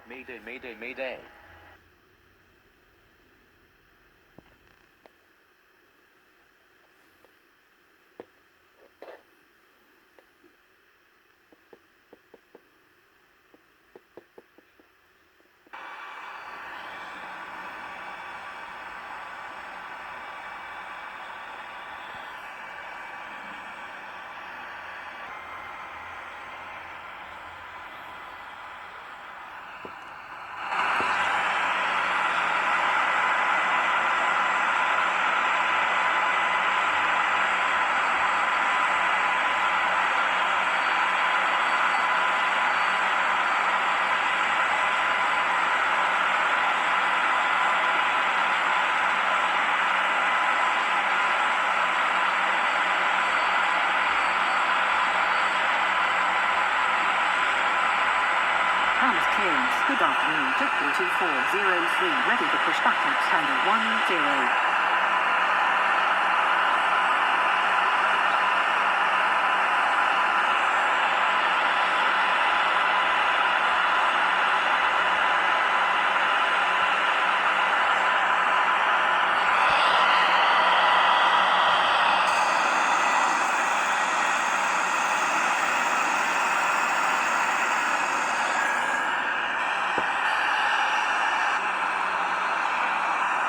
Mayday, mayday, mayday. Thomas Keynes, good afternoon. JetBlue 2403, ready to push back at standard 10.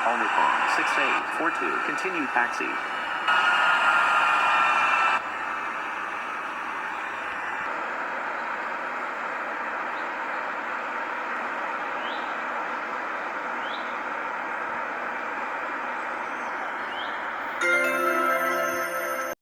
All Nippon 6842, continued taxi.